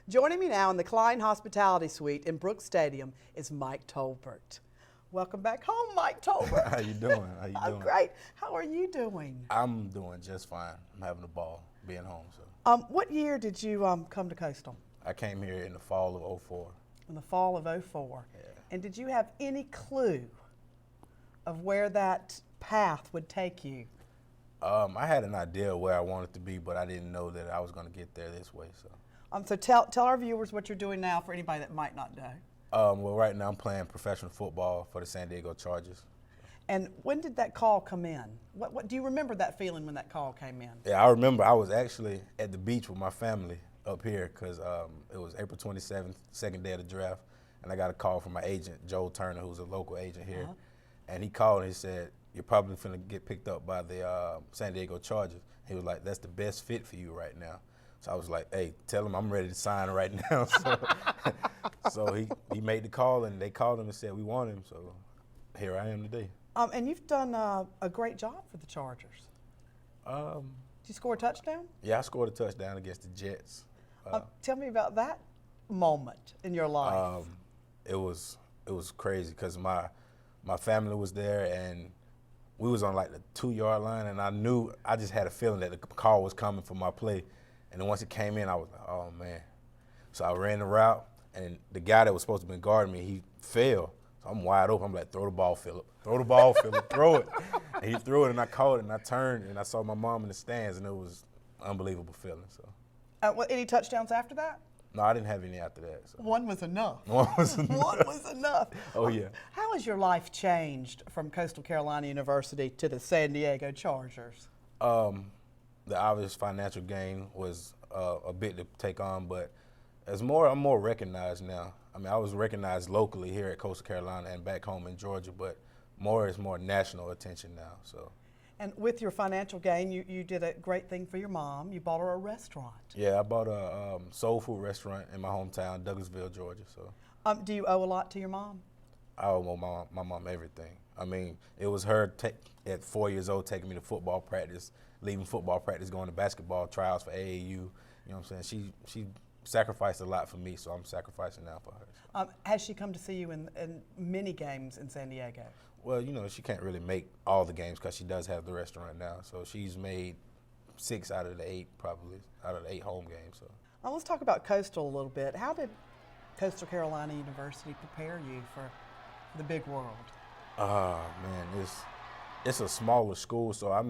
Joining me now in the Klein Hospitality Suite in Brooks Stadium is Mike Tolbert. Welcome back home, Mike Tolbert. How you doing? How you I'm doing? great. How are you doing? I'm doing just fine. I'm having a ball being home. So What year did you come to Coastal? I came here in the fall of '04. In the fall of '04. Yeah. And did you have any clue of where that path would take you? I had an idea where I wanted to be, but I didn't know that I was going to get there this way. So tell our viewers what you're doing now for anybody that might not know. Well, right now I'm playing professional football for the San Diego Chargers. And when did that call come in? What do you remember that feeling when that call came in? Yeah, I remember I was actually at the beach with my family up here because it was April 27th, second day of the draft, and I got a call from my agent, Joe Turner, who's a local agent here. And he called and he said, "You're probably going to get picked up by the San Diego Chargers." He was like, "That's the best fit for you right now." So I was like, "Hey, tell him I'm ready to sign right now." So he made the call, and they called him and said, "We want him." So here I am today. And you've done a great job for the Chargers. Did you score a touchdown? Yeah, I scored a touchdown against the Jets. Tell me about that moment in your life. It was crazy because my family was there, and we was on like the 2-yard line, and I just had a feeling that the call was coming for my play. And then once it came in, I was like, oh man. So I ran the route, and the guy that was supposed to be guarding me, he fell. So I'm wide open. I'm like, throw the ball, Phillip. Throw the ball, Phillip. Throw it. And he threw it, and I caught it, and I turned, and I saw my mom in the stands, and it was an unbelievable feeling. So. Any touchdowns after that? No, I didn't have any after that. So. One was enough. One was enough. One was enough. Oh, yeah. How has your life changed from Coastal Carolina University to the San Diego Chargers? The obvious financial gain was a bit to take on, but I'm more recognized now. I mean, I was recognized locally here at Coastal Carolina and back home in Georgia, but it's more national attention now. So. And with your financial gain, you did a great thing for your mom. You bought her a restaurant. Yeah, I bought a soul food restaurant in my hometown, Douglasville, Georgia. So. Do you owe a lot to your mom? I owe my mom everything. I mean, it was her at 4 years old taking me to football practice, leaving football practice, going to basketball tryouts for AAU. You know what I'm saying? She sacrificed a lot for me, so I'm sacrificing now for her. Has she come to see you in many games in San Diego? Well, you know, she can't really make all the games because she does have the restaurant now. So she's made 6 out of the 8, probably, out of the 8 home games. So. Let's talk about Coastal a little bit. How did Coastal Carolina University prepare you for the big world? Man, it's a smaller school, so I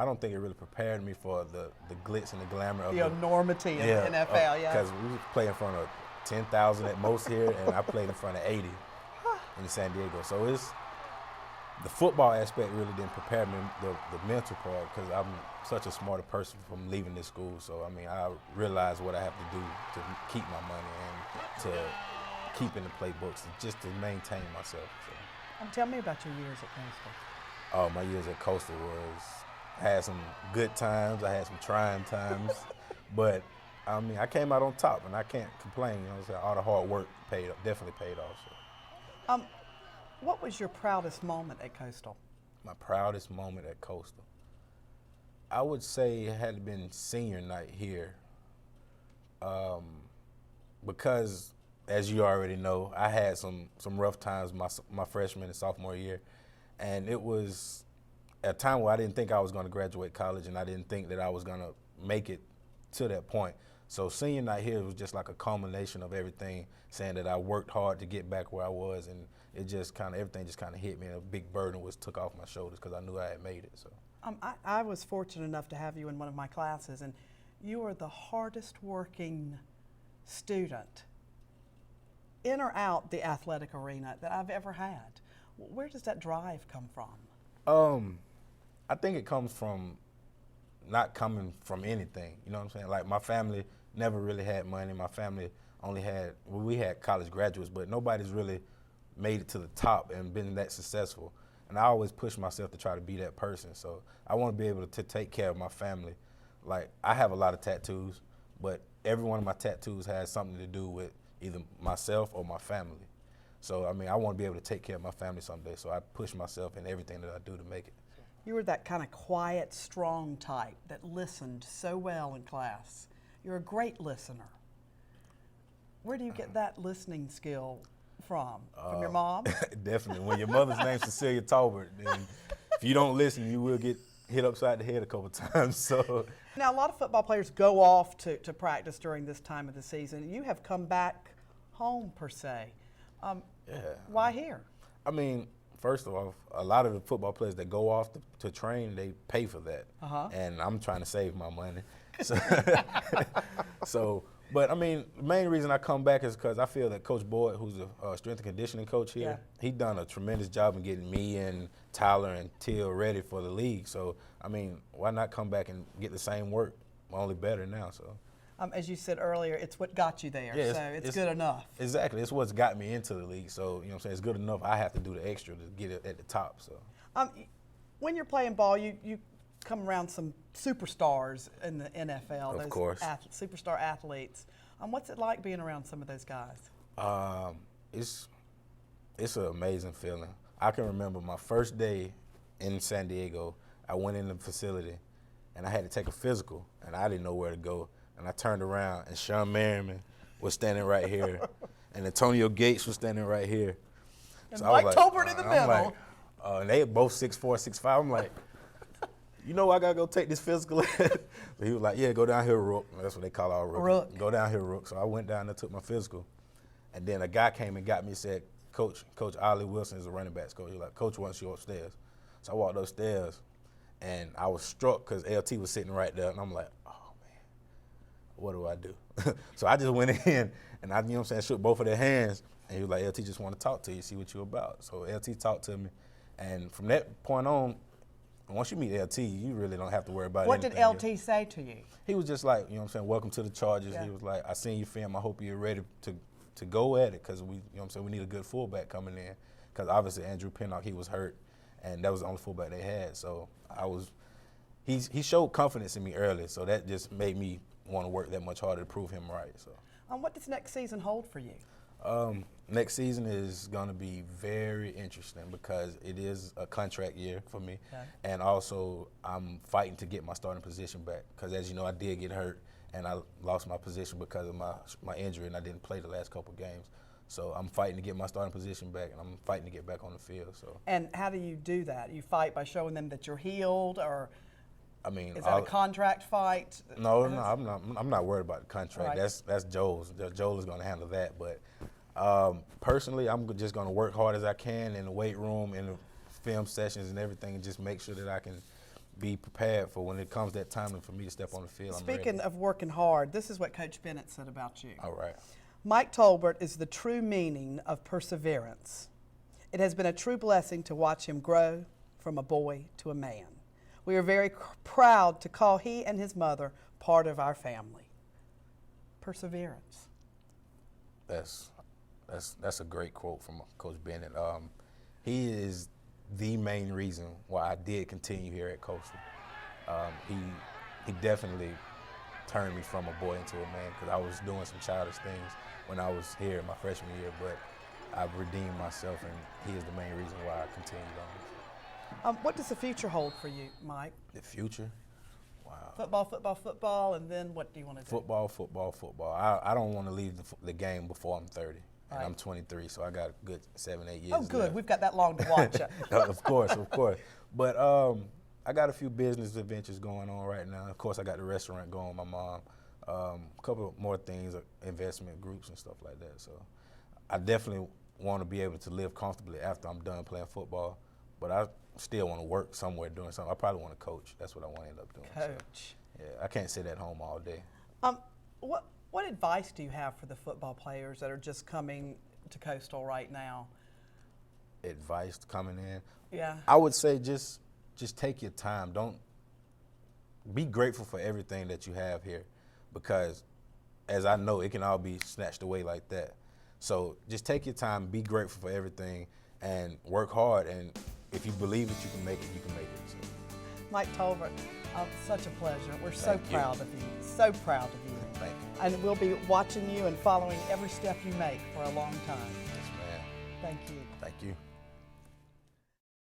don't think it really prepared me for the glitz and the glamour of the enormity of the NFL. Yeah, because we play in front of 10,000 at most here, and I played in front of 80 in San Diego. So the football aspect really didn't prepare me, the mental part, because I'm such a smarter person from leaving this school. So I mean, I realized what I have to do to keep my money and to keep in the playbooks, and just to maintain myself. So. Tell me about your years at Coastal. Oh, my years at Coastal I had some good times, I had some trying times, but I mean, I came out on top, and I can't complain. You know, all the hard work definitely paid off. So. What was your proudest moment at Coastal? My proudest moment at Coastal, I would say it had been senior night here, because as you already know, I had some rough times my freshman and sophomore year, and it was a time where I didn't think I was going to graduate college, and I didn't think that I was going to make it to that point. So senior night here was just like a culmination of everything, saying that I worked hard to get back where I was, and everything just kind of hit me, and a big burden was took off my shoulders because I knew I had made it. So. I was fortunate enough to have you in one of my classes, and you are the hardest working student in or out the athletic arena that I've ever had. Where does that drive come from? I think it comes from not coming from anything. You know what I'm saying? Like, my family never really had money. My family we had college graduates, but nobody's really made it to the top and been that successful. And I always push myself to try to be that person. So I want to be able to take care of my family. Like, I have a lot of tattoos, but every one of my tattoos has something to do with either myself or my family. So, I mean, I want to be able to take care of my family someday, so I push myself in everything that I do to make it. You were that kind of quiet, strong type that listened so well in class. You're a great listener. Where do you get that listening skill from? From your mom? Definitely. When your mother's name's Cecilia Tolbert, then if you don't listen, you will get hit upside the head a couple times. So Now, a lot of football players go off to practice during this time of the season. You have come back home, per se. yeah. Why here? I mean, first of all, a lot of the football players that go off to train, they pay for that. And I'm trying to save my money. But I mean, the main reason I come back is because I feel that Coach Boyd, who's a strength and conditioning coach here, he done a tremendous job in getting me and Tyler and Till ready for the league. So, I mean, why not come back and get the same work, only better now? So, as you said earlier, it's what got you there, yeah, so it's good enough. Exactly. It's what's got me into the league. So, you know what I'm saying, it's good enough. I have to do the extra to get it at the top. So, when you're playing ball, you come around some superstars in the NFL. Of those course. Superstar athletes. What's it like being around some of those guys? It's an amazing feeling. I can remember my first day in San Diego. I went in the facility, and I had to take a physical, and I didn't know where to go. And I turned around, and Sean Merriman was standing right here, and Antonio Gates was standing right here. And so Mike I was Tolbert in the middle. Like, and they both 6'4", 6'5". I'm like, you know, I gotta go take this physical. So he was like, yeah, go down here, Rook. That's what they call our Rook. Rook. Go down here, Rook. So I went down there, took my physical. And then a guy came and got me and said, Coach Ollie Wilson is a running backs coach. He was like, Coach wants you upstairs. So I walked upstairs, and I was struck because LT was sitting right there. And I'm like, oh, man, what do I do? So I just went in, and I, you know what I'm saying, shook both of their hands. And he was like, LT just want to talk to you, see what you're about. So LT talked to me. And from that point on, once you meet LT, you really don't have to worry about What anything. did LT say to you? He was just like, you know what I'm saying, welcome to the Chargers. Yeah. He was like, I seen your film. I hope you're ready to go at it because we, you know what I'm saying, we need a good fullback coming in because obviously Andrew Pinnock, he was hurt, and that was the only fullback they had. So he showed confidence in me early, so that just made me want to work that much harder to prove him right. So. What does next season hold for you? Next season is going to be very interesting because it is a contract year for me. Okay. And also I'm fighting to get my starting position back because, as you know, I did get hurt and I lost my position because of my injury and I didn't play the last couple games. So I'm fighting to get my starting position back and I'm fighting to get back on the field. So. And how do you do that? You fight by showing them that you're healed, or I mean, is that a contract fight? No, I'm not worried about the contract. Right. That's Joel's. Joel is going to handle that. But personally, I'm just going to work hard as I can in the weight room, in the film sessions and everything, and just make sure that I can be prepared for when it comes that time for me to step on the field. Speaking of working hard, this is what Coach Bennett said about you. All right. Mike Tolbert is the true meaning of perseverance. It has been a true blessing to watch him grow from a boy to a man. We are very proud to call he and his mother part of our family. Perseverance. That's a great quote from Coach Bennett. He is the main reason why I did continue here at Coastal. He definitely turned me from a boy into a man because I was doing some childish things when I was here my freshman year, but I've redeemed myself, and he is the main reason why I continued on. What does the future hold for you, Mike? The future? Wow. Football, and then what do you want to do? Football. I don't want to leave the game before I'm 30. And Right. I'm 23, so I got a good 7-8 years. Oh, good. left. We've got that long to watch it. Of course. But I got a few business adventures going on right now. Of course, I got the restaurant going with my mom. A couple more things, investment groups and stuff like that. So I definitely want to be able to live comfortably after I'm done playing football. But I still want to work somewhere doing something. I probably want to coach. That's what I want to end up doing. Coach. So, yeah, I can't sit at home all day. What advice do you have for the football players that are just coming to Coastal right now? Advice coming in? Yeah. I would say just take your time. Don't be grateful for everything that you have here, because as I know, it can all be snatched away like that. So just take your time, be grateful for everything, and work hard. And if you believe that you can make it, you can make it. So. Mike Tolbert, such a pleasure. We're so Thank you. proud of you. So proud of you. Thank you. And we'll be watching you and following every step you make for a long time. Yes, ma'am. Thank you. Thank you.